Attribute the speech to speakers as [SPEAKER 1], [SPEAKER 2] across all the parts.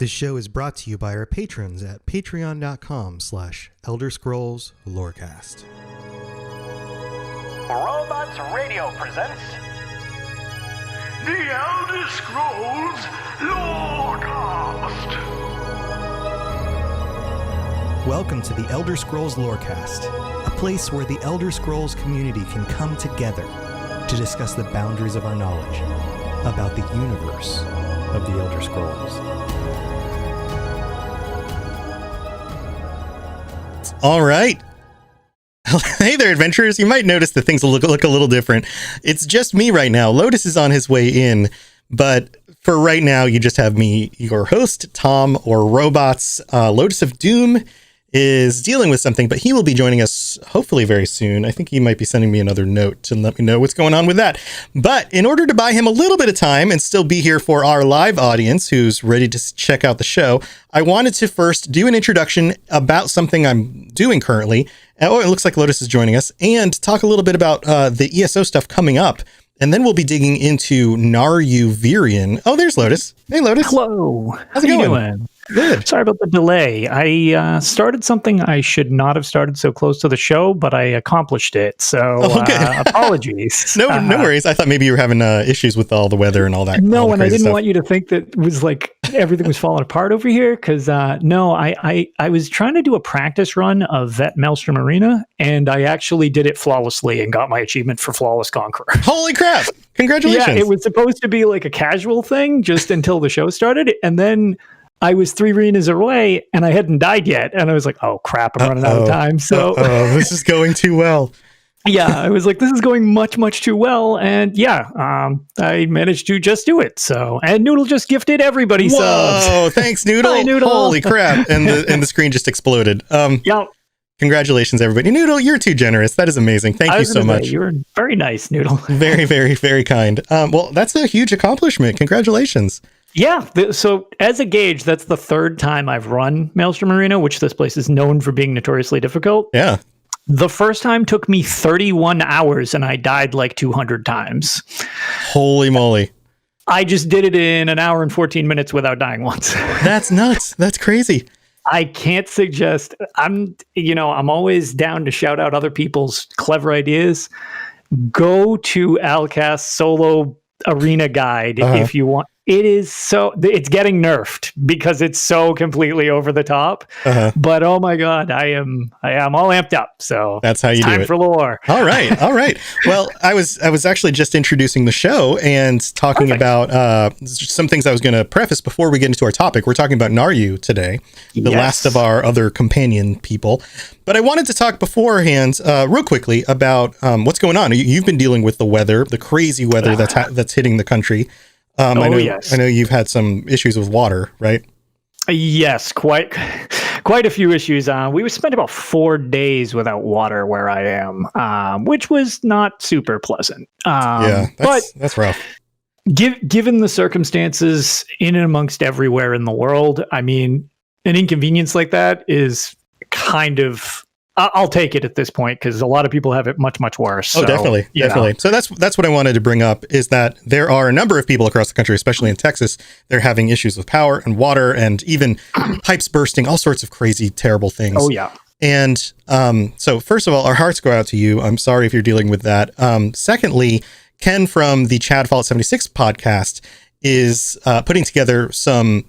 [SPEAKER 1] This show is brought to you by our patrons at patreon.com/ElderScrollsLorecast.
[SPEAKER 2] Robots Radio presents The Elder Scrolls Lorecast.
[SPEAKER 1] Welcome to the Elder Scrolls Lorecast, a place where the Elder Scrolls community can come together to discuss the boundaries of our knowledge about the universe of the Elder Scrolls.
[SPEAKER 3] All right. Hey there, adventurers. You might notice that things look a little different. It's just me right now. Lotus is on his way in, but for right now, you just have me, your host, Tom, or Robots. Lotus of Doom is dealing with something, but he will be joining us hopefully very soon. I think he might be sending me another note to let me know what's going on with that. But in order to buy him a little bit of time and still be here for our live audience who's ready to check out the show, I wanted to first do an introduction about something I'm doing currently. Oh, it looks like Lotus is joining us, and talk a little bit about the ESO stuff coming up. And then we'll be digging into Naryu Virian. Oh, there's Lotus. Hey, Lotus.
[SPEAKER 4] Hello.
[SPEAKER 3] How's it going?
[SPEAKER 4] How you doing?
[SPEAKER 3] Good.
[SPEAKER 4] Sorry about the delay. I started something I should not have started so close to the show, but I accomplished it. So apologies.
[SPEAKER 3] No worries. I thought maybe you were having issues with all the weather and all that.
[SPEAKER 4] No,
[SPEAKER 3] all
[SPEAKER 4] and I didn't
[SPEAKER 3] stuff.
[SPEAKER 4] want you to think that it was like everything was falling apart over here. Because I was trying to do a practice run of Vet Maelstrom Arena, and I actually did it flawlessly and got my achievement for Flawless Conqueror.
[SPEAKER 3] Holy crap. Congratulations.
[SPEAKER 4] Yeah, it was supposed to be like a casual thing just until the show started. And then I was 3 arenas away and I hadn't died yet. And I was like, oh crap, I'm running out of time. So
[SPEAKER 3] this is going too well.
[SPEAKER 4] Yeah, I was like, this is going much, much too well. And yeah, I managed to just do it. So, and Noodle just gifted everybody subs.
[SPEAKER 3] Oh, thanks, Noodle.
[SPEAKER 4] Hi, Noodle.
[SPEAKER 3] Holy crap. And the screen just exploded.
[SPEAKER 4] Yeah.
[SPEAKER 3] Congratulations, everybody. Noodle, you're too generous. That is amazing. Thank you so much.
[SPEAKER 4] You were very nice, Noodle.
[SPEAKER 3] Very, very, very kind. Well, that's a huge accomplishment. Congratulations.
[SPEAKER 4] Yeah. So as a gauge, that's the 3rd time I've run Maelstrom Arena, which this place is known for being notoriously difficult.
[SPEAKER 3] Yeah.
[SPEAKER 4] The first time took me 31 hours and I died like 200 times.
[SPEAKER 3] Holy moly.
[SPEAKER 4] I just did it in an hour and 14 minutes without dying once.
[SPEAKER 3] That's nuts. That's crazy.
[SPEAKER 4] I can't suggest, I'm always down to shout out other people's clever ideas. Go to Alcast's solo arena guide if you want. It's getting nerfed because it's so completely over the top. But oh my God, I am all amped up. So
[SPEAKER 3] that's how you do it.
[SPEAKER 4] Time for lore.
[SPEAKER 3] All right. Well, I was actually just introducing the show and talking about some things I was going to preface before we get into our topic. We're talking about Naryu today, the last of our other companion people. But I wanted to talk beforehand, real quickly, about what's going on. You've been dealing with the weather, the crazy weather that's hitting the country. I know you've had some issues with water, right?
[SPEAKER 4] Yes, quite a few issues. We spent about 4 days without water where I am, which was not super pleasant.
[SPEAKER 3] That's rough.
[SPEAKER 4] Given the circumstances in and amongst everywhere in the world, I mean, an inconvenience like that is kind of, I'll take it at this point because a lot of people have it much, much worse.
[SPEAKER 3] Oh, definitely. So that's what I wanted to bring up is that there are a number of people across the country, especially in Texas, they're having issues with power and water and even pipes bursting, all sorts of crazy, terrible things.
[SPEAKER 4] Oh, yeah.
[SPEAKER 3] And so first of all, our hearts go out to you. I'm sorry if you're dealing with that. Secondly, Ken from the Chad Fallout 76 podcast is putting together some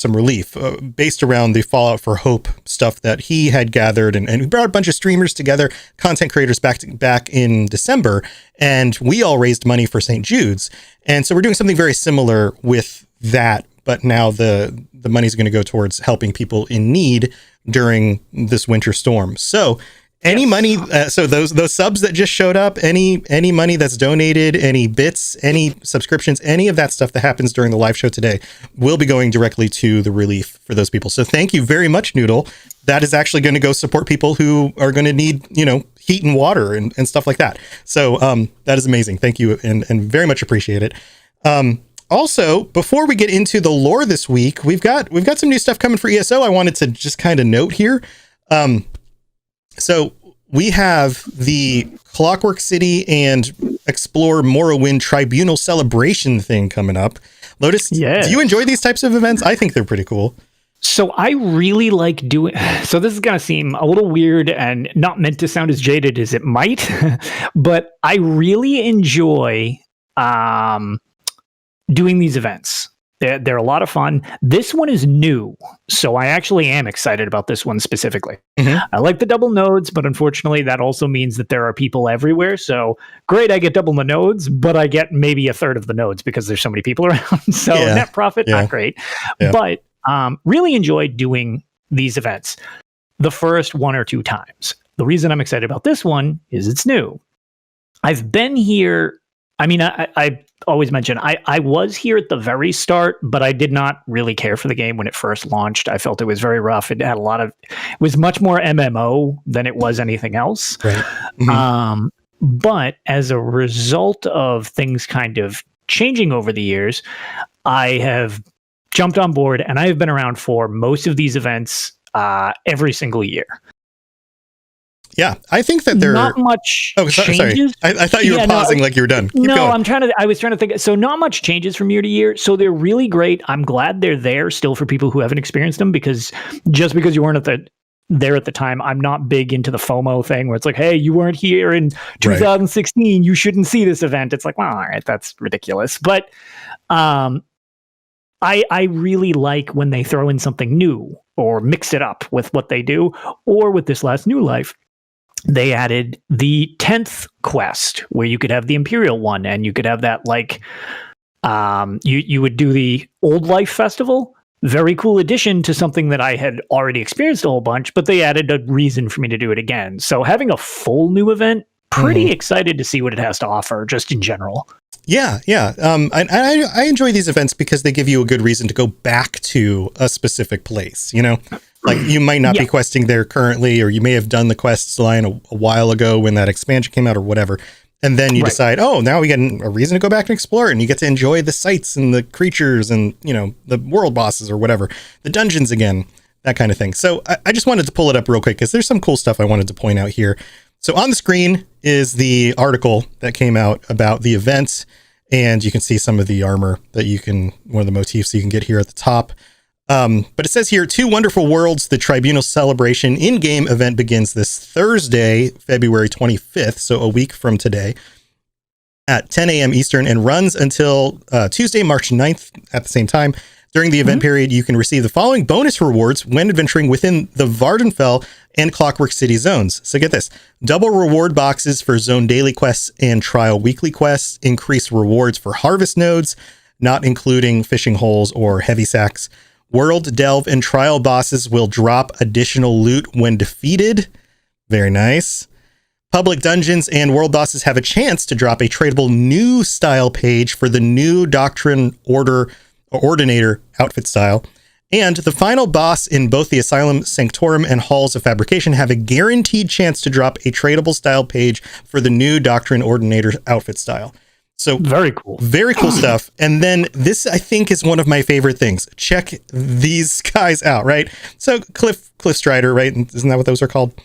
[SPEAKER 3] relief based around the Fallout for Hope stuff that he had gathered, and we brought a bunch of streamers together, content creators back in December, and we all raised money for St. Jude's. And so we're doing something very similar with that, but now the money's going to go towards helping people in need during this winter storm. So any money, so those subs that just showed up, any money that's donated, any bits, any subscriptions, any of that stuff that happens during the live show today will be going directly to the relief for those people. So thank you very much, Noodle. That is actually going to go support people who are going to need, heat and water and stuff like that. So that is amazing. Thank you and very much appreciate it. Also, before we get into the lore this week, we've got some new stuff coming for ESO. I wanted to just kind of note here. So we have the Clockwork City and Explore Morrowind Tribunal celebration thing coming up. Lotus,
[SPEAKER 4] Yes.
[SPEAKER 3] do you enjoy these types of events? I think they're pretty cool.
[SPEAKER 4] So I really like doing. So this is going to seem a little weird and not meant to sound as jaded as it might, but I really enjoy doing these events. They're a lot of fun. This one is new, so I actually am excited about this one specifically. I like the double nodes, but unfortunately that also means that there are people everywhere. So great, I get double the nodes, but I get maybe a third of the nodes because there's so many people around. So net profit, not great. But really enjoyed doing these events the first one or two times. The reason I'm excited about this one is it's new. I've been here. I mean, I always mention I was here at the very start, but I did not really care for the game when it first launched. I felt it was very rough. It had it was much more MMO than it was anything else. Right. But as a result of things kind of changing over the years, I have jumped on board and I have been around for most of these events every single year.
[SPEAKER 3] Yeah, I think that there
[SPEAKER 4] not much changes.
[SPEAKER 3] Sorry. I thought you were pausing like you were done. Keep going.
[SPEAKER 4] I was trying to think. So not much changes from year to year. So they're really great. I'm glad they're there still for people who haven't experienced them, because just because you weren't there at the time, I'm not big into the FOMO thing where it's like, hey, you weren't here in 2016. Right. You shouldn't see this event. It's like, well, all right, that's ridiculous. But I really like when they throw in something new or mix it up with what they do, or with this last New Life. They added the 10th quest where you could have the Imperial one, and you could have that like you would do the Old Life Festival. Very cool addition to something that I had already experienced a whole bunch, but they added a reason for me to do it again. So having a full new event, pretty excited to see what it has to offer just in general.
[SPEAKER 3] Yeah. I enjoy these events because they give you a good reason to go back to a specific place, you know? Like you might not be questing there currently, or you may have done the quests line a while ago when that expansion came out or whatever. And then you decide, oh, now we get a reason to go back and explore it, and you get to enjoy the sights and the creatures and, you know, the world bosses or whatever, the dungeons again, that kind of thing. So I just wanted to pull it up real quick because there's some cool stuff I wanted to point out here. So on the screen is the article that came out about the event, and you can see some of the armor that one of the motifs you can get here at the top. But it says here, 2 Wonderful Worlds, the Tribunal Celebration in-game event begins this Thursday, February 25th, so a week from today, at 10 a.m. Eastern, and runs until Tuesday, March 9th at the same time. During the event period, you can receive the following bonus rewards when adventuring within the Vardenfell and Clockwork City zones. So get this: double reward boxes for zone daily quests and trial weekly quests, increased rewards for harvest nodes, not including fishing holes or heavy sacks. World, Delve, and Trial bosses will drop additional loot when defeated. Very nice. Public dungeons and world bosses have a chance to drop a tradable new style page for the new Doctrine, Order, or Ordinator outfit style. And the final boss in both the Asylum, Sanctorum, and Halls of Fabrication have a guaranteed chance to drop a tradable style page for the new Doctrine, Ordinator outfit style. So very cool stuff. And then this, I think, is one of my favorite things. Check these guys out, right? So Cliff Strider, right? Isn't that what those are called?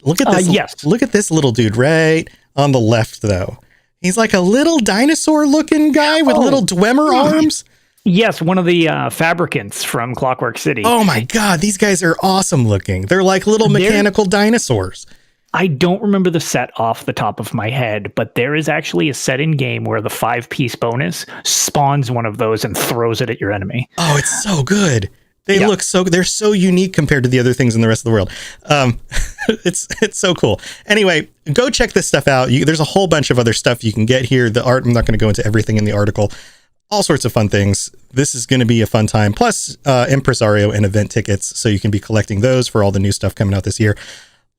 [SPEAKER 3] Look at this. Yes. Look at this little dude right on the left, though. He's like a little dinosaur looking guy with little Dwemer arms.
[SPEAKER 4] Yes, one of the fabricants from Clockwork City.
[SPEAKER 3] Oh my God, these guys are awesome looking. They're like little mechanical dinosaurs.
[SPEAKER 4] I don't remember the set off the top of my head, but there is actually a set in game where the 5-piece bonus spawns one of those and throws it at your enemy.
[SPEAKER 3] Oh, it's so good. They're so unique compared to the other things in the rest of the world. It's so cool. Anyway, go check this stuff out. There's a whole bunch of other stuff you can get here. The art, I'm not going to go into everything in the article. All sorts of fun things. This is going to be a fun time. Plus, Impresario and event tickets, so you can be collecting those for all the new stuff coming out this year.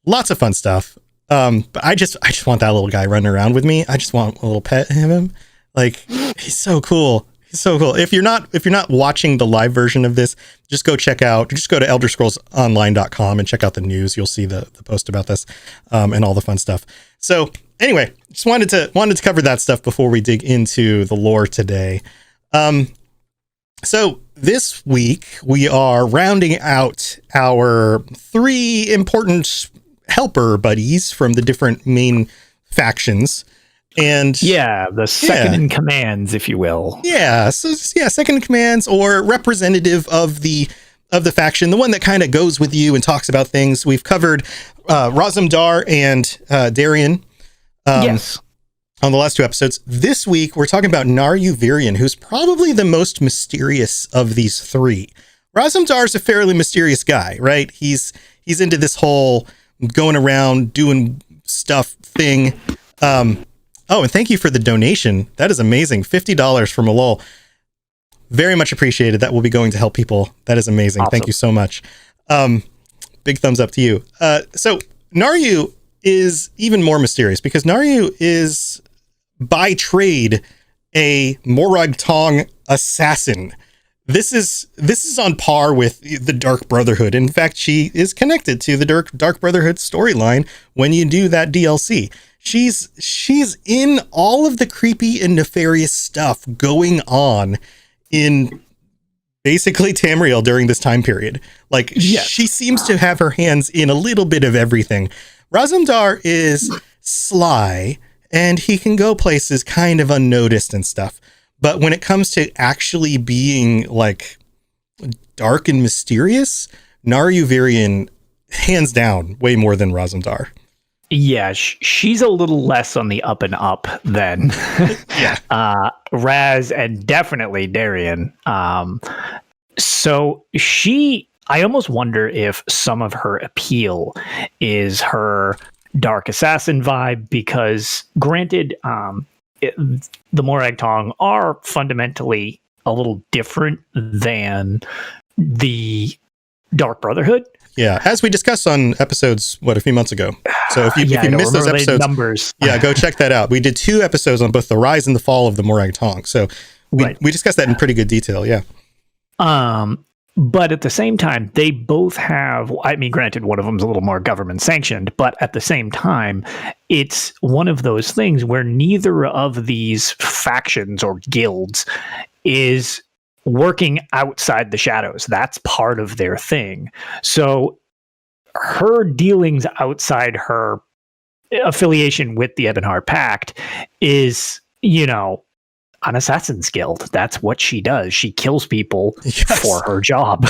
[SPEAKER 3] Lots of fun stuff. But I just want that little guy running around with me. I just want a little pet of him. Like, he's so cool. He's so cool. If you're not watching the live version of this, just go to elderscrollsonline.com and check out the news. You'll see the post about this, and all the fun stuff. So anyway, just wanted to cover that stuff before we dig into the lore today. So this week we are rounding out our 3 important helper buddies from the different main factions. And
[SPEAKER 4] the second in commands, if you will.
[SPEAKER 3] Second in commands, or representative of the faction, the one that kind of goes with you and talks about things. We've covered Razumdar and Darian
[SPEAKER 4] Yes.
[SPEAKER 3] on the last 2 episodes. This week we're talking about Naryu Virian, who's probably the most mysterious of these 3. Razumdar is a fairly mysterious guy, right? He's into this whole going around doing stuff thing. Oh, and thank you for the donation. That is amazing. $50 from Malol. Very much appreciated. That will be going to help people. That is amazing.
[SPEAKER 4] Awesome.
[SPEAKER 3] Thank you so much. Big thumbs up to you. So Naryu is even more mysterious because Naryu is by trade a Morag Tong assassin. This is on par with the Dark Brotherhood. In fact, she is connected to the Dark Brotherhood storyline when you do that DLC. She's in all of the creepy and nefarious stuff going on in basically Tamriel during this time period. Like, she seems to have her hands in a little bit of everything. Razumdar is sly, and he can go places kind of unnoticed and stuff. But when it comes to actually being, like, dark and mysterious, Naryu Virian, hands down, way more than Razumdar.
[SPEAKER 4] Yeah, she's a little less on the up and up than Raz and definitely Darian. So I almost wonder if some of her appeal is her dark assassin vibe, because granted, the Morag Tong are fundamentally a little different than the Dark Brotherhood.
[SPEAKER 3] Yeah, as we discussed on episodes, a few months ago. So if you missed those episodes,
[SPEAKER 4] numbers.
[SPEAKER 3] Go check that out. We did 2 episodes on both the rise and the fall of the Morag Tong. So we discussed that in pretty good detail. Yeah.
[SPEAKER 4] But at the same time, they both have, I mean, granted, one of them's a little more government sanctioned, but at the same time, it's one of those things where neither of these factions or guilds is working outside the shadows. That's part of their thing. So her dealings outside her affiliation with the Ebonhart Pact is, an assassin's guild. That's what she does. She kills people for her job.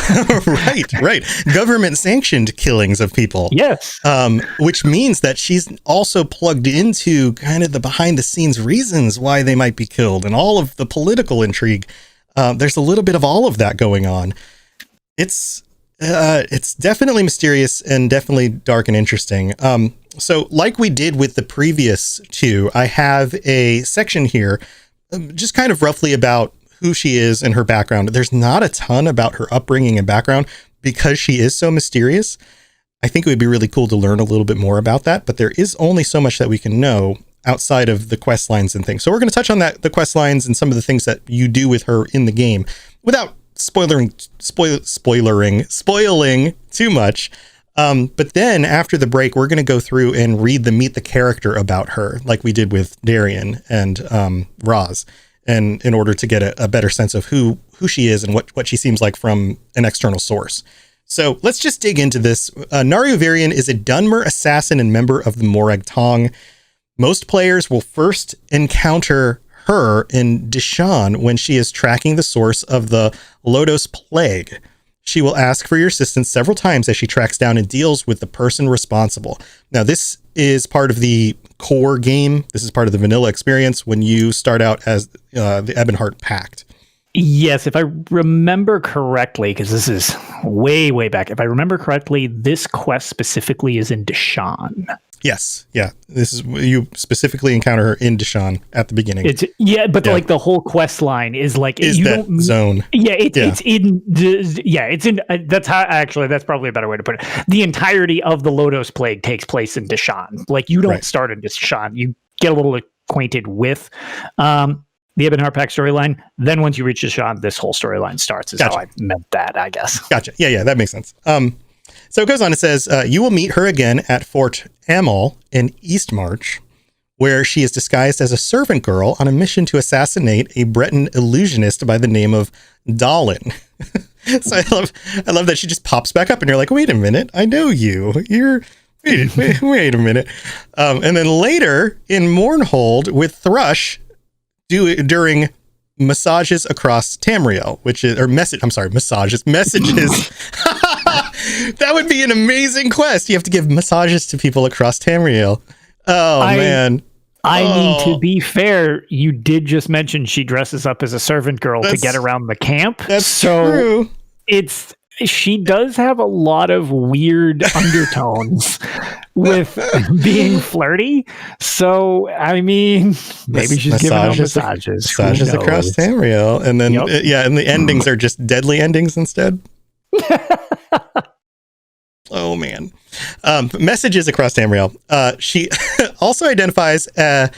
[SPEAKER 3] Right. Government sanctioned killings of people.
[SPEAKER 4] Yes.
[SPEAKER 3] Which means that she's also plugged into kind of the behind the scenes reasons why they might be killed and all of the political intrigue. There's a little bit of all of that going on. It's definitely mysterious and definitely dark and interesting. So like we did with the previous 2, I have a section here just kind of roughly about who she is and her background. There's not a ton about her upbringing and background because she is so mysterious. I think it would be really cool to learn a little bit more about that, but there is only so much that we can know outside of the quest lines and things. So we're going to touch on the quest lines and some of the things that you do with her in the game without spoiling too much. But then after the break, we're going to go through and read the meet the character about her, like we did with Darian and Raz, and in order to get a better sense of who she is and what she seems like from an external source. So let's just dig into this. Naryu Virian is a Dunmer assassin and member of the Morag Tong. Most players will first encounter her in Dishan when she is tracking the source of the Lodos Plague. She will ask for your assistance several times as she tracks down and deals with the person responsible. Now, this is part of the core game. This is part of the vanilla experience when you start out as the Ebonhart Pact.
[SPEAKER 4] Yes, if I remember correctly, because this is way, way back. If I remember correctly, this quest specifically is in Dishan.
[SPEAKER 3] Yes. Yeah. This is, you specifically encounter her in Dishan at the beginning.
[SPEAKER 4] But like the whole quest line is like,
[SPEAKER 3] zone.
[SPEAKER 4] Yeah. It's in, that's how, actually, that's probably a better way to put it. The entirety of the Lodos Plague takes place in Dishan. Like, you don't start in Dishan. You get a little acquainted with, the Ebonhart Pact storyline. Then once you reach Dishan, this whole storyline starts, is how I meant that, I guess.
[SPEAKER 3] Gotcha. Yeah. That makes sense. So it goes on, it says, you will meet her again at Fort Amal in Eastmarch, where she is disguised as a servant girl on a mission to assassinate a Breton illusionist by the name of Dalin. So I love that she just pops back up and you're like, wait a minute, I know you. Wait a minute. And then later in Mournhold with Thrush during Massages Across Tamriel, which is, or message, I'm sorry, messages. That would be an amazing quest. You have to give massages to people across Tamriel. Oh, man.
[SPEAKER 4] I mean, to be fair, you did just mention she dresses up as a servant girl to get around the camp.
[SPEAKER 3] That's true.
[SPEAKER 4] She does have a lot of weird undertones with being flirty. So, I mean, maybe she's giving out massages.
[SPEAKER 3] Massages across Tamriel. And then, and the endings are just deadly endings instead. Oh, man. Messages across Tamriel. She also identifies a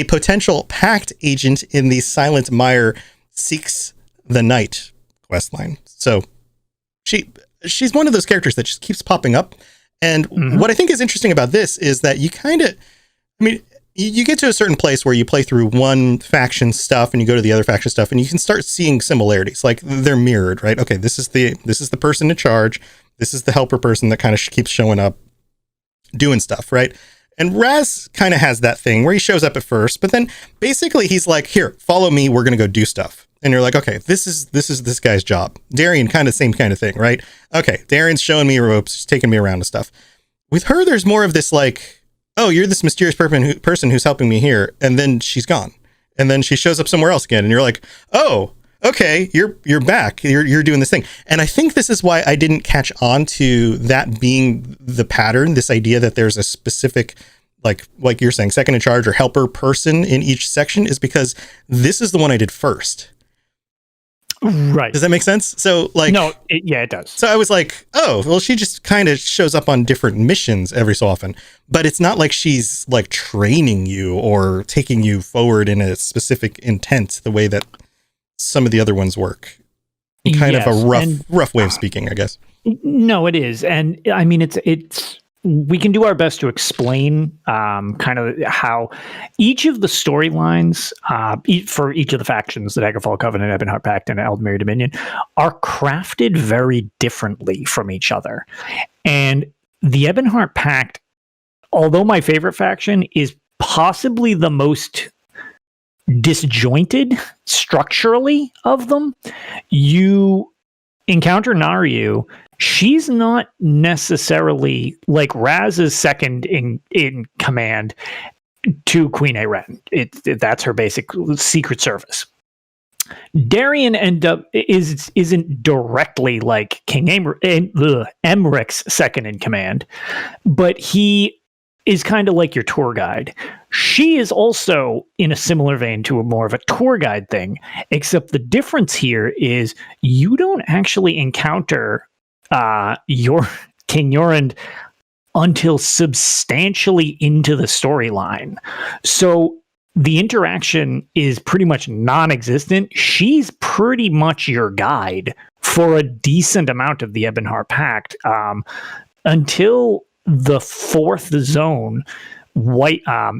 [SPEAKER 3] potential Pact agent in the Silent Mire Seeks the Night questline. So she's one of those characters that just keeps popping up. And what I think is interesting about this is that you kind of, I mean, you get to a certain place where you play through one faction stuff and you go to the other faction stuff and you can start seeing similarities. Like they're mirrored, right? Okay, this is the person in charge. This is the helper person that kind of keeps showing up doing stuff, right? And Raz kind of has that thing where he shows up at first, but then basically he's like, here, follow me. We're going to go do stuff. And you're like, okay, this is this guy's job. Darian, kind of same kind of thing, right? Okay, Darian's showing me ropes, taking me around and stuff. With her, there's more of this like, oh, you're this mysterious person who's helping me here. And then she's gone. And then she shows up somewhere else again. And you're like, oh, okay, you're back. You're doing this thing. And I think this is why I didn't catch on to that being the pattern, this idea that there's a specific, like you're saying, second in charge or helper person in each section, is because this is the one I did first.
[SPEAKER 4] Right.
[SPEAKER 3] Does that make sense? So like,
[SPEAKER 4] no, it does.
[SPEAKER 3] So I was like, oh, well, she just kind of shows up on different missions every so often, but it's not like she's like training you or taking you forward in a specific intent the way that some of the other ones work. Kind of a rough way of speaking, I guess.
[SPEAKER 4] No, it is. And I mean, it's we can do our best to explain kind of how each of the storylines for each of the factions, the Daggerfall Covenant, Ebonhart Pact, and Aldmeri Dominion, are crafted very differently from each other. And the Ebonhart Pact, although my favorite faction, is possibly the most disjointed structurally of them. You encounter Naryu. She's not necessarily like Raz is second in command to Queen Ayren. That's her basic secret service. Darian isn't directly like King Emmeric's second in command, but he is kind of like your tour guide. She is also in a similar vein to a more of a tour guide thing, except the difference here is you don't actually encounter your King Yoren until substantially into the storyline. So the interaction is pretty much non-existent. She's pretty much your guide for a decent amount of the Ebonhart Pact until the fourth zone, Windhelm.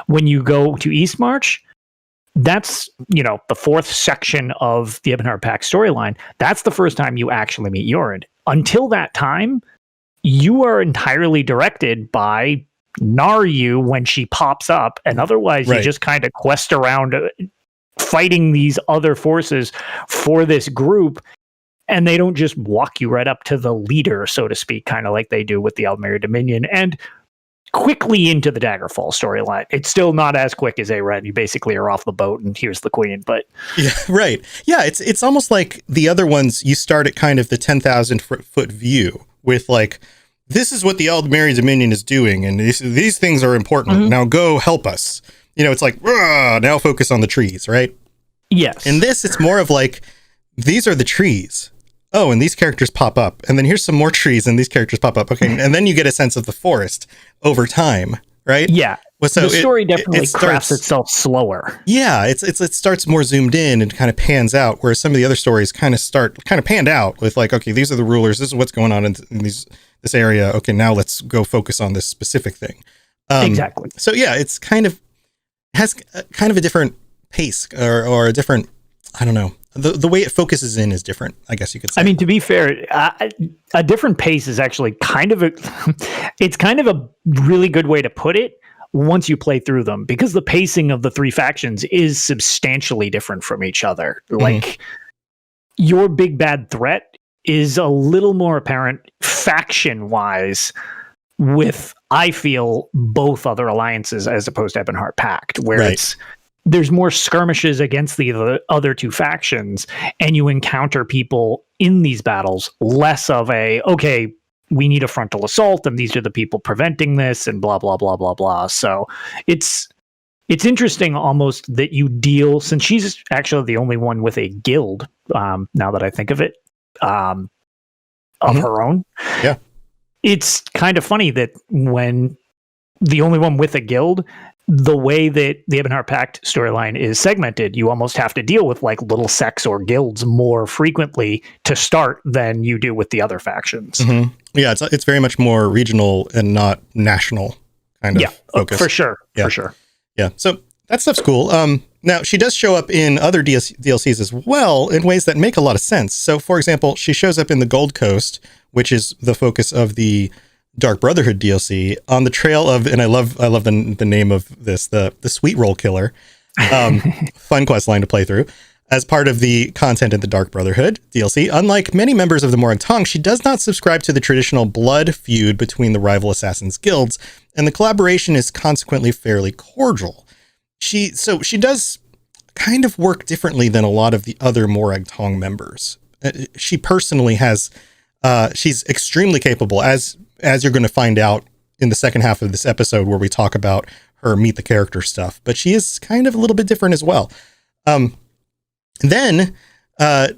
[SPEAKER 4] When you go to Eastmarch, that's, the fourth section of the Ebonhart Pact storyline. That's the first time you actually meet Yoren. Until that time, you are entirely directed by Naryu when she pops up, and otherwise you just kind of quest around fighting these other forces for this group, and they don't just walk you right up to the leader, so to speak, kind of like they do with the Aldmeri Dominion, and quickly into the Daggerfall storyline. It's still not as quick as Ayren. You basically are off the boat and here's the queen, but
[SPEAKER 3] yeah, right. Yeah, it's almost like the other ones. You start at kind of the 10,000 foot view with like, this is what the Aldmeri Dominion is doing, and these things are important. Mm-hmm. Now go help us. It's like, now focus on the trees, right?
[SPEAKER 4] Yes.
[SPEAKER 3] In this, it's more of like, these are the trees. Oh, and these characters pop up. And then here's some more trees and these characters pop up. Okay. And then you get a sense of the forest over time, right?
[SPEAKER 4] Yeah.
[SPEAKER 3] Well, so
[SPEAKER 4] the story definitely crafts itself slower.
[SPEAKER 3] Yeah. It starts more zoomed in and kind of pans out, whereas some of the other stories kind of panned out with like, okay, these are the rulers. This is what's going on in this area. Okay. Now let's go focus on this specific thing.
[SPEAKER 4] Exactly.
[SPEAKER 3] So yeah, has kind of a different pace or a different, I don't know, the way it focuses in is different, I guess you could say.
[SPEAKER 4] I mean, to be fair, a different pace is actually kind of it's kind of a really good way to put it once you play through them, because the pacing of the three factions is substantially different from each other. Like, your big bad threat is a little more apparent faction-wise with, I feel, both other alliances as opposed to Ebonhart Pact, where there's more skirmishes against the other two factions, and you encounter people in these battles less of okay, we need a frontal assault, and these are the people preventing this, and blah, blah, blah, blah, blah. So it's interesting almost that you deal, since she's actually the only one with a guild, now that I think of it, of her own.
[SPEAKER 3] Yeah.
[SPEAKER 4] It's kind of funny that when the only one with a guild, the way that the Ebonhart Pact storyline is segmented, you almost have to deal with like little sects or guilds more frequently to start than you do with the other factions.
[SPEAKER 3] Yeah, it's very much more regional and not national kind of focus.
[SPEAKER 4] For sure.
[SPEAKER 3] Yeah, so that stuff's cool. Now, she does show up in other DLCs as well in ways that make a lot of sense. So, for example, she shows up in the Gold Coast, which is the focus of the Dark Brotherhood DLC, on the trail of, and I love the name of this, the Sweet Roll Killer, fun quest line to play through. As part of the content in the Dark Brotherhood DLC, unlike many members of the Morag Tong, she does not subscribe to the traditional blood feud between the rival assassins guilds, and the collaboration is consequently fairly cordial. She does kind of work differently than a lot of the other Morag Tong members. She personally has, she's extremely capable, as you're going to find out in the second half of this episode where we talk about her meet the character stuff, but she is kind of a little bit different as well. Then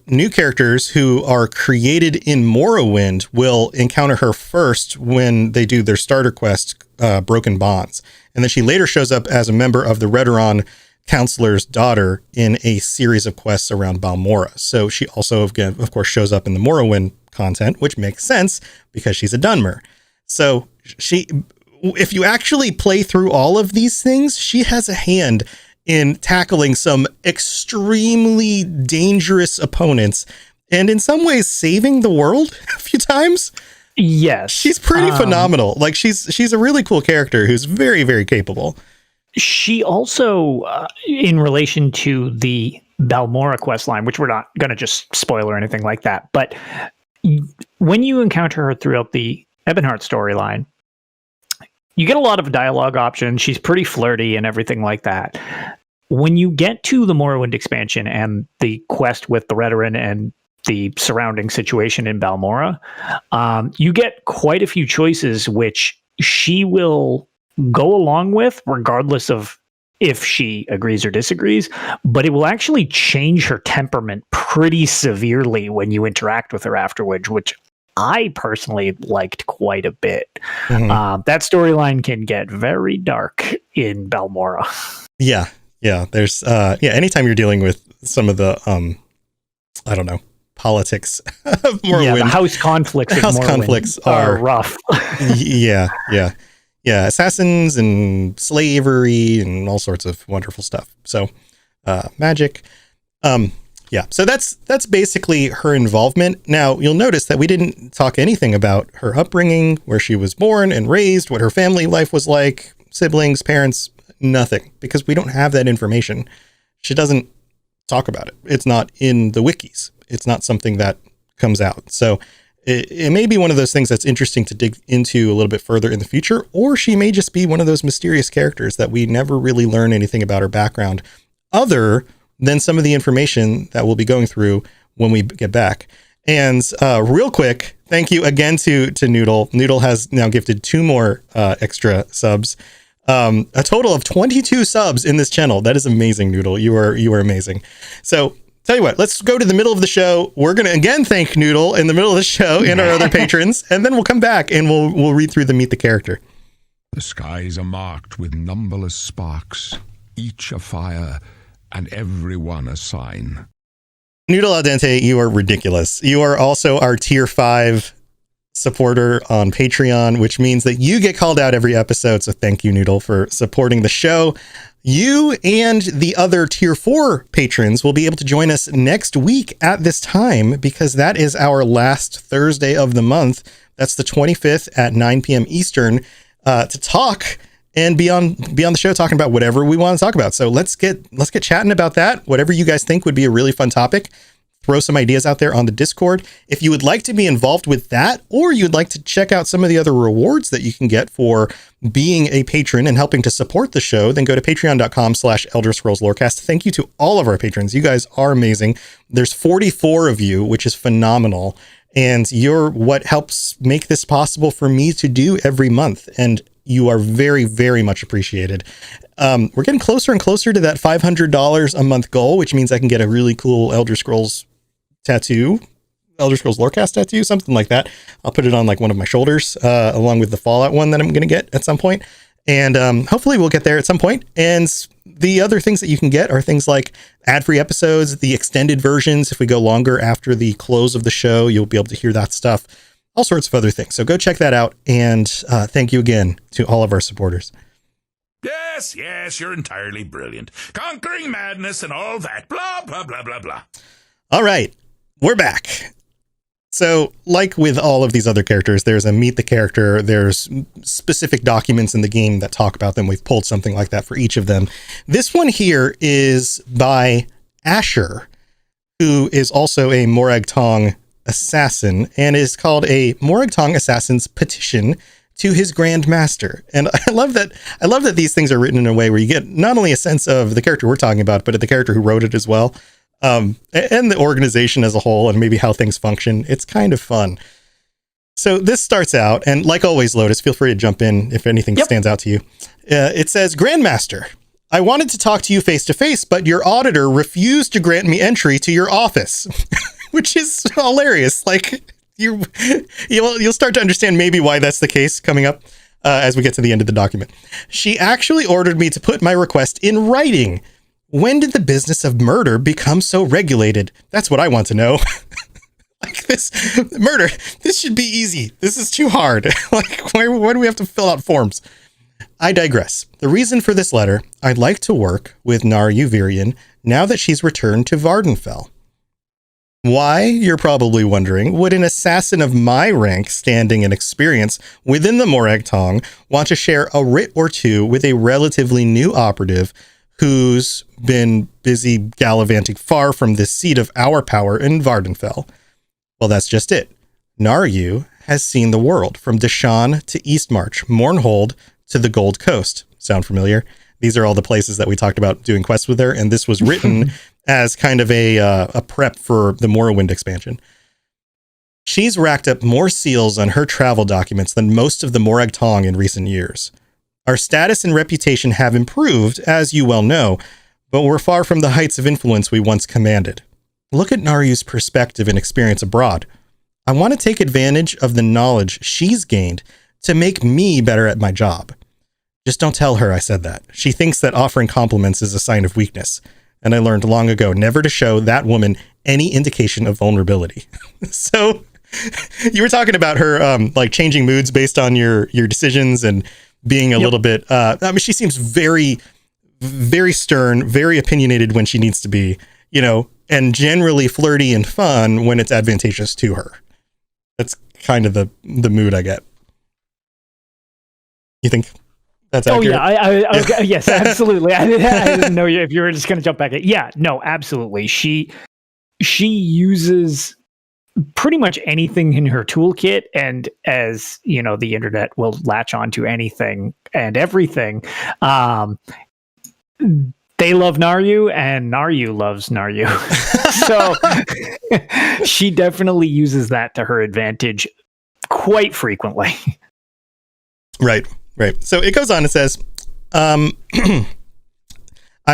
[SPEAKER 3] new characters who are created in Morrowind will encounter her first when they do their starter quest, Broken Bonds. And then she later shows up as a member of the Redoran Counselor's daughter in a series of quests around Balmora. So she also, again, of course, shows up in the Morrowind content, which makes sense because she's a Dunmer. So if you actually play through all of these things, she has a hand in tackling some extremely dangerous opponents and in some ways saving the world a few times.
[SPEAKER 4] Yes.
[SPEAKER 3] She's pretty phenomenal. Like she's a really cool character who's very, very capable.
[SPEAKER 4] She also, in relation to the Balmora questline, which we're not going to just spoil or anything like that, but when you encounter her throughout the Ebonhart storyline, you get a lot of dialogue options. She's pretty flirty and everything like that. When you get to the Morrowind expansion and the quest with the Redoran and the surrounding situation in Balmora, you get quite a few choices which she will go along with regardless of if she agrees or disagrees, but it will actually change her temperament pretty severely when you interact with her afterwards, which I personally liked quite a bit. That storyline can get very dark in Balmora. Yeah.
[SPEAKER 3] There's anytime you're dealing with some of the I don't know, politics of Morrowind.
[SPEAKER 4] Yeah, the house conflicts are rough.
[SPEAKER 3] Yeah. Assassins and slavery and all sorts of wonderful stuff. So magic. So that's basically her involvement. Now, you'll notice that we didn't talk anything about her upbringing, where she was born and raised, what her family life was like, siblings, parents, nothing, because we don't have that information. She doesn't talk about it. It's not in the wikis. It's not something that comes out. So it may be one of those things that's interesting to dig into a little bit further in the future, or she may just be one of those mysterious characters that we never really learn anything about her background other than some of the information that we'll be going through when we get back. And real quick, thank you again to Noodle. Noodle has now gifted 2 more extra subs. A total of 22 subs in this channel. That is amazing, Noodle. You are amazing. So tell you what, let's go to the middle of the show. We're going to again thank Noodle in the middle of the show and our other patrons, and then we'll come back and we'll read through the Meet the Character.
[SPEAKER 5] The skies are marked with numberless sparks, each a fire and every one a sign.
[SPEAKER 3] Noodle al dente, you are ridiculous. You are also our tier 5 supporter on Patreon, which means that you get called out every episode. So thank you, Noodle, for supporting the show. You and the other tier 4 patrons will be able to join us next week at this time, because that is our last Thursday of the month. That's the 25th at 9 p.m. Eastern, to talk and be on the show talking about whatever we want to talk about. So let's get chatting about that. Whatever you guys think would be a really fun topic. Throw some ideas out there on the Discord. If you would like to be involved with that, or you'd like to check out some of the other rewards that you can get for being a patron and helping to support the show, then go to patreon.com/Elder Scrolls Lorecast. Thank you to all of our patrons. You guys are amazing. There's 44 of you, which is phenomenal. And you're what helps make this possible for me to do every month. And you are very, very much appreciated. We're getting closer and closer to that $500 a month goal, which means I can get a really cool Elder Scrolls tattoo, Elder Scrolls Lorecast tattoo, something like that. I'll put it on like one of my shoulders, along with the Fallout one that I'm going to get at some point. And hopefully we'll get there at some point. And the other things that you can get are things like ad-free episodes, the extended versions. If we go longer after the close of the show, you'll be able to hear that stuff, all sorts of other things. So go check that out. And thank you again to all of our supporters.
[SPEAKER 6] Yes, you're entirely brilliant. Conquering madness and all that. Blah, blah, blah, blah, blah.
[SPEAKER 3] All right, we're back. So like with all of these other characters, there's a meet the character. There's specific documents in the game that talk about them. We've pulled something like that for each of them. This one here is by Asher, who is also a Morag Tong assassin, and is called a Morag Tong Assassin's Petition to his Grand Master. And I love that these things are written in a way where you get not only a sense of the character we're talking about, but the character who wrote it as well. And the organization as a whole, and maybe how things function. It's kind of fun. So this starts out, and like always, Lotus, feel free to jump in if anything stands out to you. It says, Grandmaster, I wanted to talk to you face to face, but your auditor refused to grant me entry to your office, which is hilarious. Like, you'll start to understand maybe why that's the case coming up as we get to the end of the document. She actually ordered me to put my request in writing. When did the business of murder become so regulated? That's what I want to know. Like this murder, this should be easy. This is too hard. Like, why do we have to fill out forms? I digress. The reason for this letter, I'd like to work with Naryu Virian now that she's returned to Vardenfell. Why, you're probably wondering, would an assassin of my rank, standing, and experience within the Morag Tong want to share a writ or two with a relatively new operative who's been busy gallivanting far from the seat of our power in Vardenfell? Well, that's just it. Naryu has seen the world, from Deshaun to Eastmarch, Mournhold to the Gold Coast. Sound familiar? These are all the places that we talked about doing quests with her, and this was written as kind of a prep for the Morrowind expansion. She's racked up more seals on her travel documents than most of the Morag Tong in recent years. Our status and reputation have improved, as you well know, but we're far from the heights of influence we once commanded. Look at Naryu's perspective and experience abroad. I want to take advantage of the knowledge she's gained to make me better at my job. Just don't tell her I said that. She thinks that offering compliments is a sign of weakness. And I learned long ago never to show that woman any indication of vulnerability. So you were talking about her like changing moods based on your decisions and being a little bit, I mean, she seems very, very stern, very opinionated when she needs to be, you know, and generally flirty and fun when it's advantageous to her. That's kind of the mood I get. You think that's accurate?
[SPEAKER 4] Oh yeah, okay, yes, absolutely. I didn't know if you were just going to jump back in. Yeah, no, absolutely. She uses pretty much anything in her toolkit, and as you know, the internet will latch onto anything and everything. They love Naryu, and Naryu loves Naryu. So she definitely uses that to her advantage quite frequently.
[SPEAKER 3] Right. So it goes on and says, I'm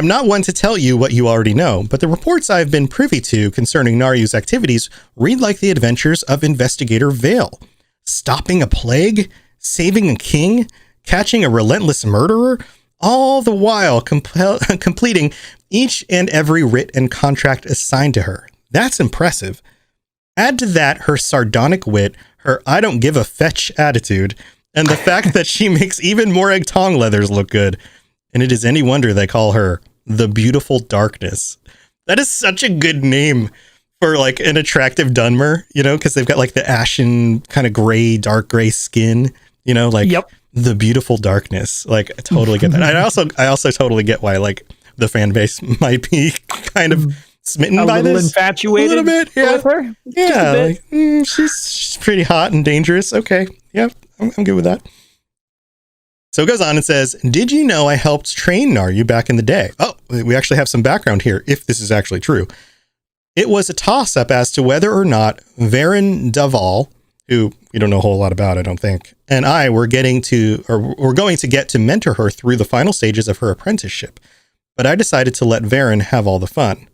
[SPEAKER 3] not one to tell you what you already know, but the reports I've been privy to concerning Naryu's activities read like the adventures of Investigator Vale. Stopping a plague, saving a king, catching a relentless murderer, all the while completing each and every writ and contract assigned to her. That's impressive. Add to that her sardonic wit, her I don't give a fetch attitude, and the fact that she makes even more egg tong leathers look good. And it is any wonder they call her the Beautiful Darkness. That is such a good name for like an attractive Dunmer, you know, because they've got like the ashen kind of gray, dark gray skin, you know, like the Beautiful Darkness. Like I totally get that. And I also totally get why like the fan base might be kind of smitten by this.
[SPEAKER 4] Infatuated
[SPEAKER 3] a little bit, yeah.
[SPEAKER 4] with her.
[SPEAKER 3] Yeah, like, she's pretty hot and dangerous. Okay, yeah, I'm good with that. So it goes on and says, did you know I helped train Naryu back in the day? Oh, we actually have some background here, if this is actually true. It was a toss-up as to whether or not Varen Daval, who we don't know a whole lot about, I don't think, and I were going to get to mentor her through the final stages of her apprenticeship. But I decided to let Varen have all the fun.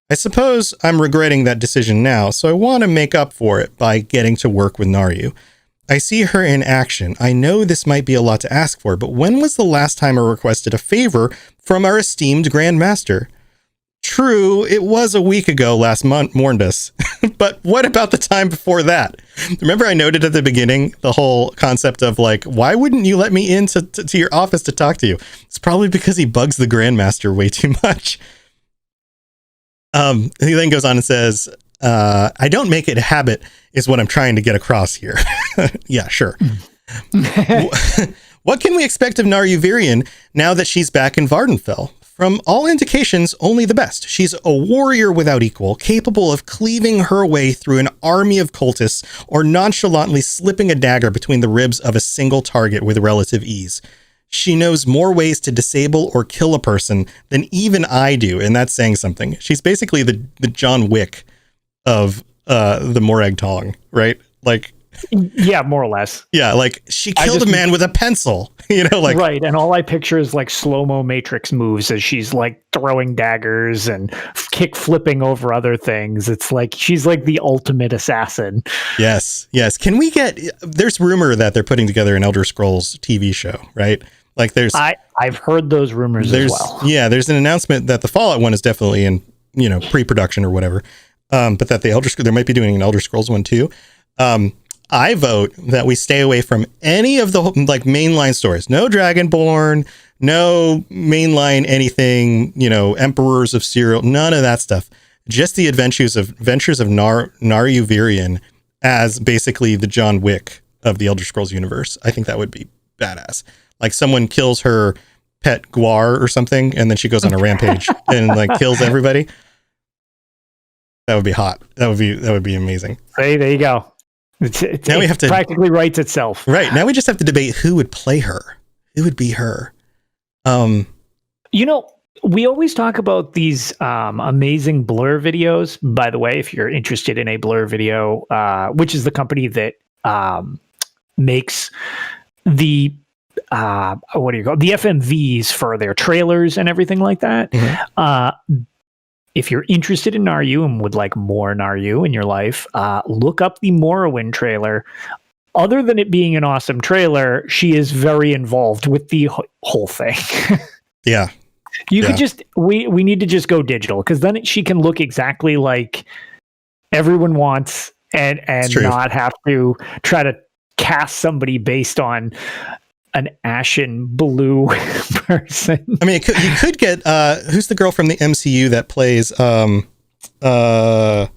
[SPEAKER 3] I suppose I'm regretting that decision now, so I want to make up for it by getting to work with Naryu. I see her in action. I know this might be a lot to ask for, but when was the last time I requested a favor from our esteemed Grand Master? True, it was a week ago last month, Morndus. But what about the time before that? Remember I noted at the beginning the whole concept of like, why wouldn't you let me into to your office to talk to you? It's probably because he bugs the Grand Master way too much. He then goes on and says, I don't make it a habit is what I'm trying to get across here. Yeah, sure. What can we expect of Naryu Virian now that she's back in Vardenfell? From all indications, only the best. She's a warrior without equal, capable of cleaving her way through an army of cultists or nonchalantly slipping a dagger between the ribs of a single target with relative ease. She knows more ways to disable or kill a person than even I do, and that's saying something. She's basically the John Wick of the Morag Tong, right? Like,
[SPEAKER 4] yeah, more or less.
[SPEAKER 3] Yeah, like she killed a man with a pencil, you know, like
[SPEAKER 4] right. And all I picture is like slow-mo Matrix moves as she's like throwing daggers and kick flipping over other things. It's like she's like the ultimate assassin.
[SPEAKER 3] Yes. Can we get? There's rumor that they're putting together an Elder Scrolls TV show, right? Like
[SPEAKER 4] I've heard those rumors as well.
[SPEAKER 3] Yeah, there's an announcement that the Fallout one is definitely in, you know, pre-production or whatever. But that they might be doing an Elder Scrolls one too. I vote that we stay away from any of the like mainline stories. No Dragonborn, no mainline anything, you know, Emperors of Cyril, none of that stuff. Just the adventures of Naryu Virian as basically the John Wick of the Elder Scrolls universe. I think that would be badass. Like someone kills her pet Guar or something, and then she goes on a rampage and like kills everybody. That would be hot. That would be amazing.
[SPEAKER 4] Hey, there you go. Now we have to practically writes itself.
[SPEAKER 3] Right. Now we just have to debate who would play her. Who would be her?
[SPEAKER 4] You know, we always talk about these amazing Blur videos. By the way, if you're interested in a Blur video, which is the company that makes the what do you call it? The FMVs for their trailers and everything like that. Mm-hmm. If you're interested in Naryu and would like more Naryu in your life, look up the Morrowind trailer. Other than it being an awesome trailer, she is very involved with the whole thing.
[SPEAKER 3] Yeah.
[SPEAKER 4] You could just, we need to just go digital because then she can look exactly like everyone wants and not have to try to cast somebody based on an ashen blue person. I
[SPEAKER 3] mean, you could get who's the girl from the MCU that plays Gamora?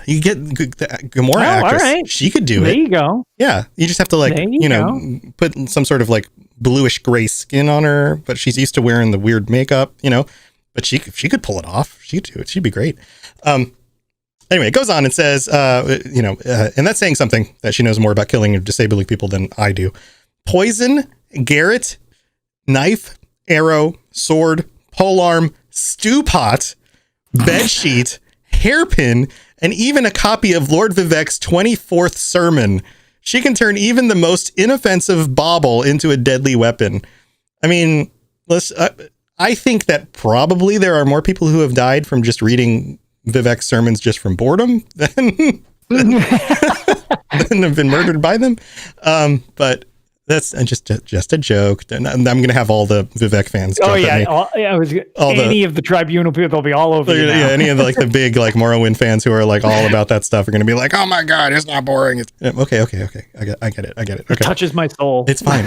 [SPEAKER 3] You get the Gamora actress. All right. She could do it.
[SPEAKER 4] There you go.
[SPEAKER 3] Yeah, you just have to like you know put some sort of like bluish gray skin on her, but she's used to wearing the weird makeup, you know. But she could pull it off. She'd do it. She'd be great. Anyway, it goes on and says, and that's saying something that she knows more about killing or disabling people than I do. Poison, Garrett, knife, arrow, sword, polearm, stew pot, bedsheet, hairpin, and even a copy of Lord Vivek's 24th sermon. She can turn even the most inoffensive bauble into a deadly weapon. I mean, I think that probably there are more people who have died from just reading Vivek's sermons just from boredom than have been murdered by them. But That's just a joke. And I'm going to have all the Vivek fans.
[SPEAKER 4] Oh
[SPEAKER 3] jump at
[SPEAKER 4] yeah,
[SPEAKER 3] me.
[SPEAKER 4] any of the tribunal people, they'll be all over you now.
[SPEAKER 3] Yeah, any of the, like the big like Morrowind fans who are like all about that stuff are going to be like, oh my god, it's not boring. It's, okay. I get it. Okay.
[SPEAKER 4] It touches my soul.
[SPEAKER 3] It's fine.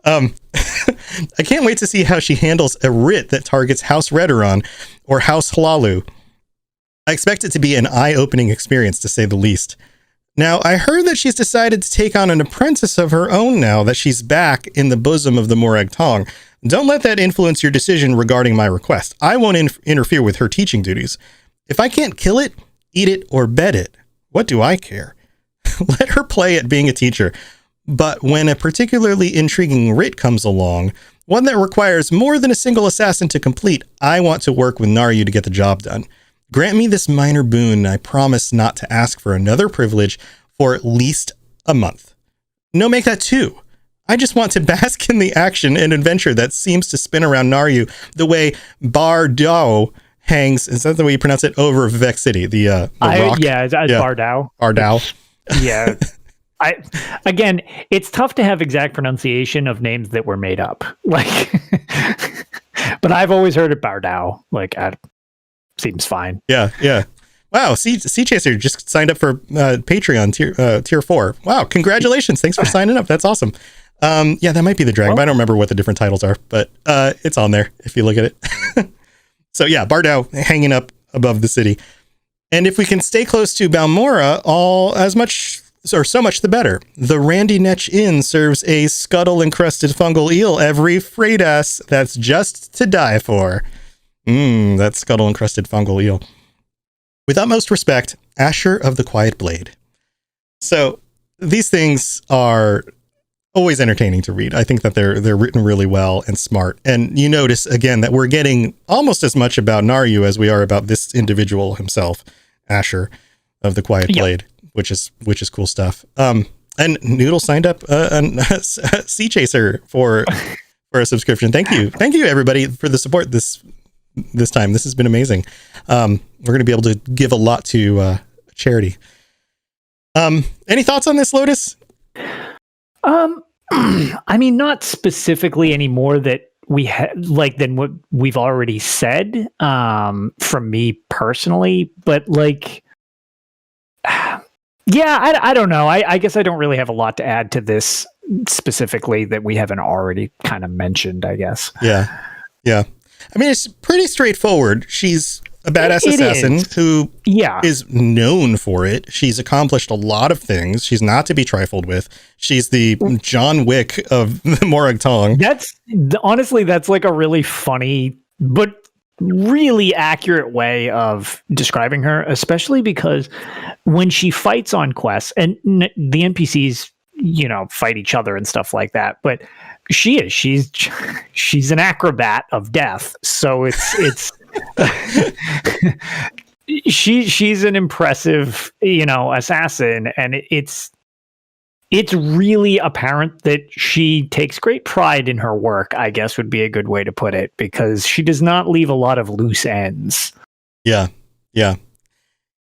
[SPEAKER 3] I can't wait to see how she handles a writ that targets House Redoran or House Hlalu. I expect it to be an eye-opening experience, to say the least. Now, I heard that she's decided to take on an apprentice of her own now that she's back in the bosom of the Morag Tong. Don't let that influence your decision regarding my request. I won't interfere with her teaching duties. If I can't kill it, eat it, or bed it, what do I care? Let her play at being a teacher. But when a particularly intriguing writ comes along, one that requires more than a single assassin to complete, I want to work with Naryu to get the job done. Grant me this minor boon, and I promise not to ask for another privilege for at least a month. No, make that 2. I just want to bask in the action and adventure that seems to spin around Naryu the way Bardao hangs, is that the way you pronounce it, over Vivek City, the rock?
[SPEAKER 4] Yeah, it's Bardao.
[SPEAKER 3] Bardao.
[SPEAKER 4] Yeah. Again, it's tough to have exact pronunciation of names that were made up. Like, but I've always heard it Bardao. Like, seems fine.
[SPEAKER 3] Yeah. Wow, Sea Chaser just signed up for Patreon tier 4. Wow, congratulations. Thanks for signing up. That's awesome. Yeah, that might be the dragon. I don't remember what the different titles are, but it's on there if you look at it. So yeah, Bardao hanging up above the city. And if we can stay close to Balmora, so much the better. The Randy Netch Inn serves a scuttle-encrusted fungal eel every freightass that's just to die for. That scuttle-encrusted fungal eel. With utmost respect, Asher of the Quiet Blade. So these things are always entertaining to read. I think that they're written really well and smart. And you notice again that we're getting almost as much about Naryu as we are about this individual himself, Asher of the Quiet Blade, which is cool stuff. And Noodle signed up a Sea Chaser for a subscription. Thank you everybody for the support this time. This has been amazing. We're going to be able to give a lot to charity. Any thoughts on this, Lotus?
[SPEAKER 4] I mean, not specifically any more that we had than what we've already said, from me personally, but like, yeah, I don't know. I guess I don't really have a lot to add to this specifically that we haven't already kind of mentioned, I guess.
[SPEAKER 3] Yeah. I mean, it's pretty straightforward. She's a badass assassin who is known for it. She's accomplished a lot of things. She's not to be trifled with. She's the John Wick of the Morag Tong.
[SPEAKER 4] Honestly, that's like a really funny, but really accurate way of describing her, especially because when she fights on quests and the NPCs, fight each other and stuff like that, but she's an acrobat of death. So it's she's an impressive, assassin, and it's really apparent that she takes great pride in her work, I guess would be a good way to put it, because she does not leave a lot of loose ends. Yeah.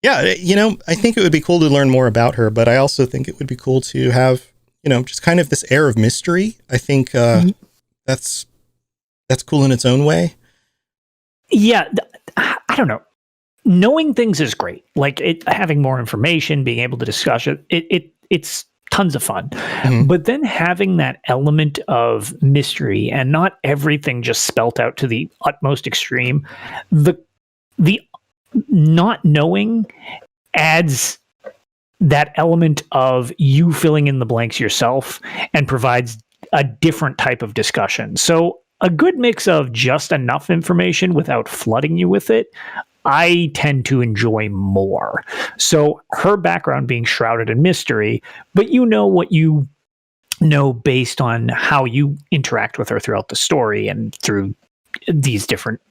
[SPEAKER 3] I think it would be cool to learn more about her, but I also think it would be cool to have, just kind of this air of mystery. I think that's cool in its own way.
[SPEAKER 4] Yeah, I don't know. Knowing things is great. Like having more information, being able to discuss it, it's tons of fun. Mm-hmm. But then having that element of mystery and not everything just spelt out to the utmost extreme, the not knowing adds that element of you filling in the blanks yourself and provides a different type of discussion. So a good mix of just enough information without flooding you with it, I tend to enjoy more. So her background being shrouded in mystery, but what you know based on how you interact with her throughout the story and through these different,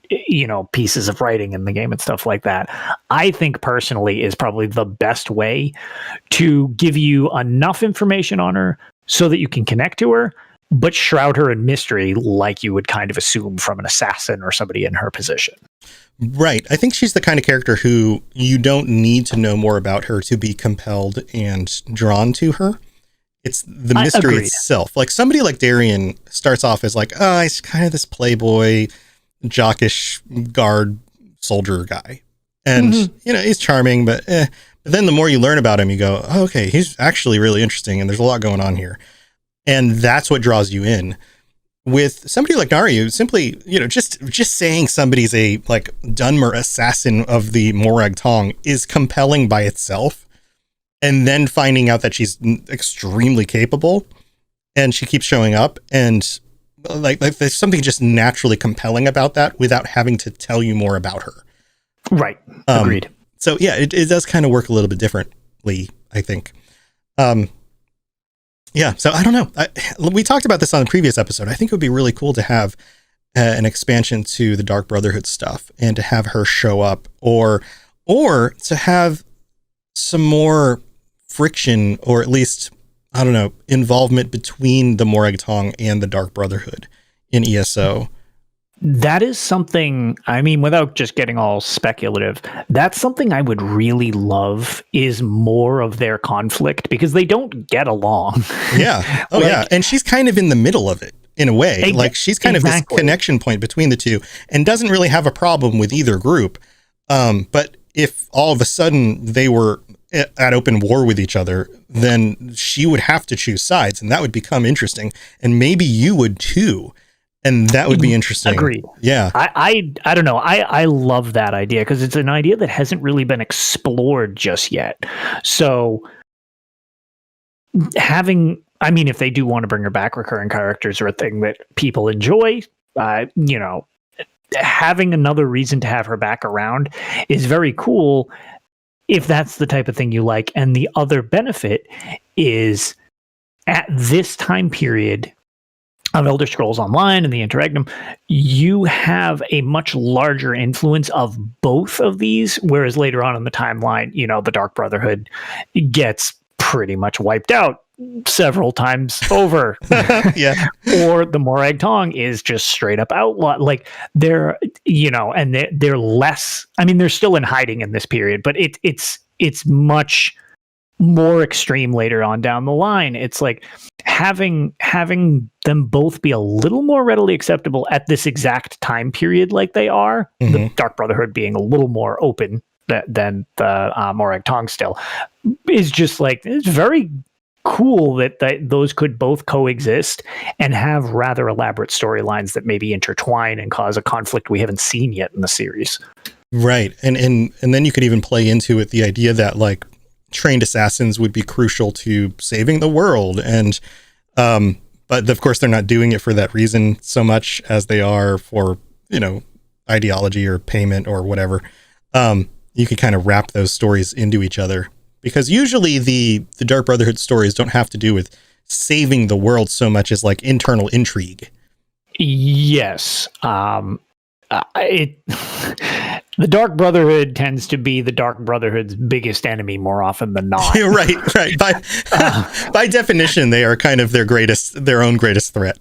[SPEAKER 4] pieces of writing in the game and stuff like that, I think personally is probably the best way to give you enough information on her so that you can connect to her, but shroud her in mystery like you would kind of assume from an assassin or somebody in her position.
[SPEAKER 3] Right. I think she's the kind of character who you don't need to know more about her to be compelled and drawn to her. It's the mystery
[SPEAKER 4] Agreed.
[SPEAKER 3] itself. Like somebody like Darien starts off as like, oh, he's kind of this playboy, jockish guard soldier guy. And, he's charming, but then the more you learn about him, you go, oh, okay, he's actually really interesting. And there's a lot going on here. And that's what draws you in. With somebody like Naryu, simply, just saying somebody's a like Dunmer assassin of the Morag Tong is compelling by itself. And then finding out that she's extremely capable and she keeps showing up, and like there's something just naturally compelling about that without having to tell you more about her.
[SPEAKER 4] Right. Agreed.
[SPEAKER 3] So yeah, it does kind of work a little bit differently, I think. Yeah. So I don't know. We talked about this on a previous episode. I think it would be really cool to have an expansion to the Dark Brotherhood stuff and to have her show up, or to have some more friction, or at least, I don't know, involvement between the Morag Tong and the Dark Brotherhood in ESO.
[SPEAKER 4] That is something, I mean, without just getting all speculative, that's something I would really love, is more of their conflict, because they don't get along.
[SPEAKER 3] Yeah. Oh, yeah. And she's kind of in the middle of it in a way. Like she's kind of this connection point between the two and doesn't really have a problem with either group. But if all of a sudden they were at open war with each other, then she would have to choose sides, and that would become interesting. And maybe you would too. And that would be interesting.
[SPEAKER 4] Agreed.
[SPEAKER 3] Yeah.
[SPEAKER 4] I don't know. I love that idea, because it's an idea that hasn't really been explored just yet. So if they do want to bring her back, recurring characters are a thing that people enjoy. Having another reason to have her back around is very cool, if that's the type of thing you like. And the other benefit is, at this time period of Elder Scrolls Online and the Interregnum, you have a much larger influence of both of these, whereas later on in the timeline, the Dark Brotherhood gets pretty much wiped out several times over.
[SPEAKER 3] Yeah.
[SPEAKER 4] Or the Morag Tong is just straight up outlawed. Like they're less, they're still in hiding in this period, but it's much more extreme later on down the line. It's like having them both be a little more readily acceptable at this exact time period, like they are, the Dark Brotherhood being a little more open than the Morag Tong still, is just like, it's very cool that those could both coexist and have rather elaborate storylines that maybe intertwine and cause a conflict we haven't seen yet in the series.
[SPEAKER 3] Right. And then you could even play into it the idea that like trained assassins would be crucial to saving the world. And, but of course they're not doing it for that reason so much as they are for, ideology or payment or whatever. You could kind of wrap those stories into each other, because usually the Dark Brotherhood stories don't have to do with saving the world so much as like internal intrigue. Yes.
[SPEAKER 4] The Dark Brotherhood tends to be the Dark Brotherhood's biggest enemy more often than not.
[SPEAKER 3] Right. By definition, they are kind of their own greatest threat.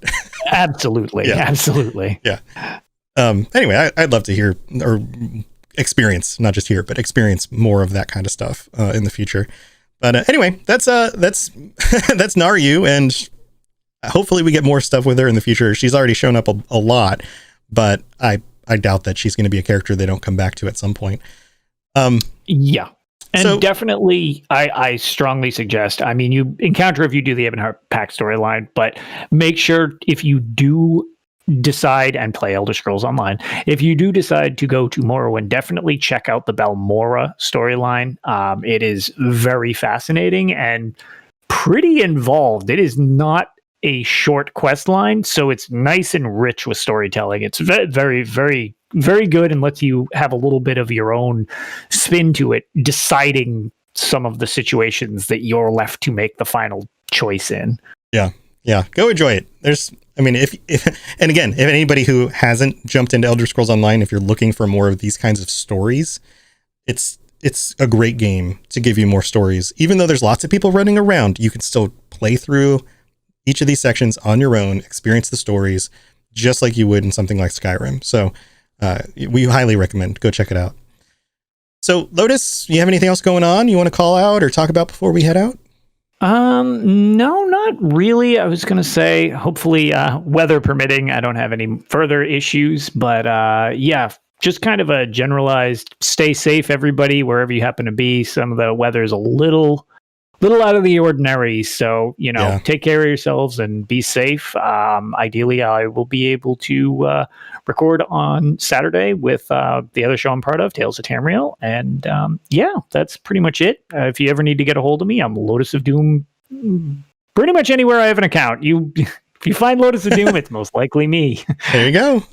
[SPEAKER 4] Absolutely. Yeah. Absolutely.
[SPEAKER 3] Yeah. Anyway, I'd love to hear or experience, not just hear, but experience more of that kind of stuff in the future. But anyway, that's Naryu, and hopefully we get more stuff with her in the future. She's already shown up a lot, but I doubt that she's going to be a character they don't come back to at some point.
[SPEAKER 4] Yeah. And definitely, I strongly suggest, you encounter if you do the Ebonhart Pact storyline, but make sure if you do decide and play Elder Scrolls Online, if you do decide to go to Morrowind, definitely check out the Balmora storyline. It is very fascinating and pretty involved. It is not a short quest line, so it's nice and rich with storytelling. It's very, very, very good, and lets you have a little bit of your own spin to it, deciding some of the situations that you're left to make the final choice in. Yeah, go enjoy it. If anybody who hasn't jumped into Elder Scrolls Online, if you're looking for more of these kinds of stories, it's a great game to give you more stories. Even though there's lots of people running around, you can still play through each of these sections on your own, experience the stories just like you would in something like Skyrim. So we highly recommend. Go check it out. So Lotus, you have anything else going on you want to call out or talk about before we head out? No, not really. I was going to say, hopefully, weather permitting, I don't have any further issues, but yeah, just kind of a generalized stay safe, everybody, wherever you happen to be. Some of the weather is a little out of the ordinary, so take care of yourselves and be safe. Ideally, I will be able to record on Saturday with the other show I'm part of, Tales of Tamriel, and yeah, that's pretty much it. If you ever need to get a hold of me, I'm Lotus of Doom pretty much anywhere I have an account. If you find Lotus of Doom, it's most likely me.
[SPEAKER 3] There you go.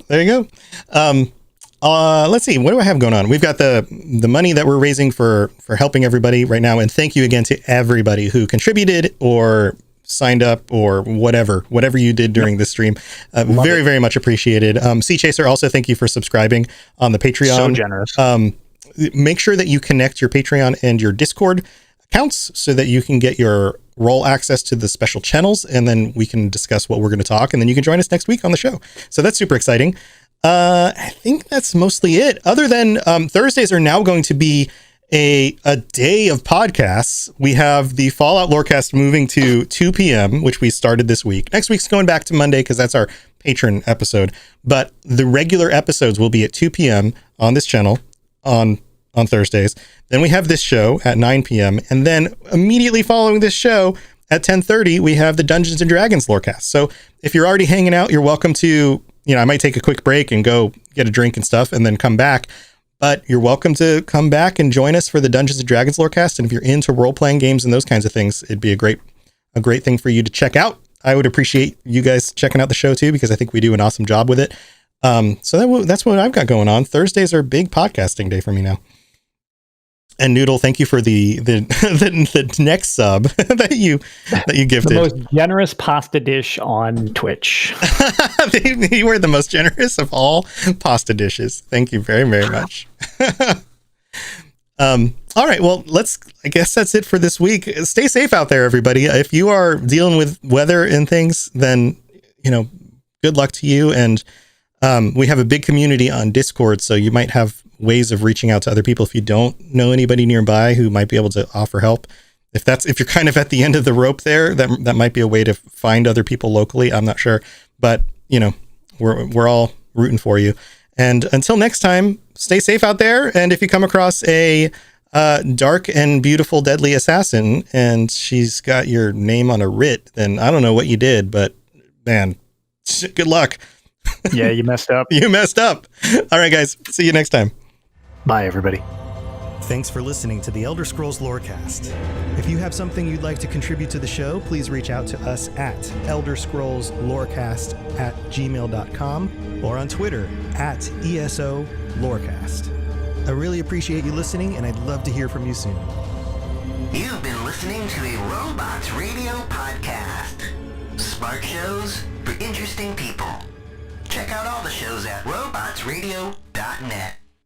[SPEAKER 3] Let's see. What do I have going on? We've got the money that we're raising for helping everybody right now. And thank you again to everybody who contributed or signed up or whatever you did during the stream. Very, very much appreciated. Sea Chaser, also thank you for subscribing on the Patreon.
[SPEAKER 4] So generous.
[SPEAKER 3] Make sure that you connect your Patreon and your Discord accounts so that you can get your role access to the special channels. And then we can discuss what we're going to talk. And then you can join us next week on the show. So that's super exciting. I think that's mostly it. Other than Thursdays are now going to be a day of podcasts. We have the Fallout Lorecast moving to 2 p.m., which we started this week. Next week's going back to Monday because that's our patron episode. But the regular episodes will be at 2 p.m. on this channel on Thursdays. Then we have this show at 9 p.m. And then immediately following this show at 10:30, we have the Dungeons and Dragons Lorecast. So if you're already hanging out, you're welcome to... I might take a quick break and go get a drink and stuff and then come back, but you're welcome to come back and join us for the Dungeons and Dragons Lorecast. And if you're into role-playing games and those kinds of things, it'd be a great thing for you to check out. I would appreciate you guys checking out the show too, because I think we do an awesome job with it. So that's what I've got going on. Thursdays are a big podcasting day for me now. And Noodle, thank you for the next sub that you gifted.
[SPEAKER 4] The most generous pasta dish on Twitch.
[SPEAKER 3] You were the most generous of all pasta dishes. Thank you very, very much. All right. Well, I guess that's it for this week. Stay safe out there, everybody. If you are dealing with weather and things, then, good luck to you. And we have a big community on Discord, so you might have ways of reaching out to other people if you don't know anybody nearby who might be able to offer help. If you're kind of at the end of the rope there, that might be a way to find other people locally. I'm not sure, but we're all rooting for you. And until next time, stay safe out there. And if you come across a dark and beautiful deadly assassin and she's got your name on a writ, then I don't know what you did, but man, good luck.
[SPEAKER 4] Yeah, you messed up.
[SPEAKER 3] You messed up. All right, guys. See you next time.
[SPEAKER 4] Bye, everybody.
[SPEAKER 1] Thanks for listening to the Elder Scrolls Lorecast. If you have something you'd like to contribute to the show, please reach out to us at elderscrollslorecast@gmail.com or on Twitter @ESO_Lorecast. I really appreciate you listening, and I'd love to hear from you soon.
[SPEAKER 7] You've been listening to a Robots Radio podcast. Smart shows for interesting people. Check out all the shows at robotsradio.net.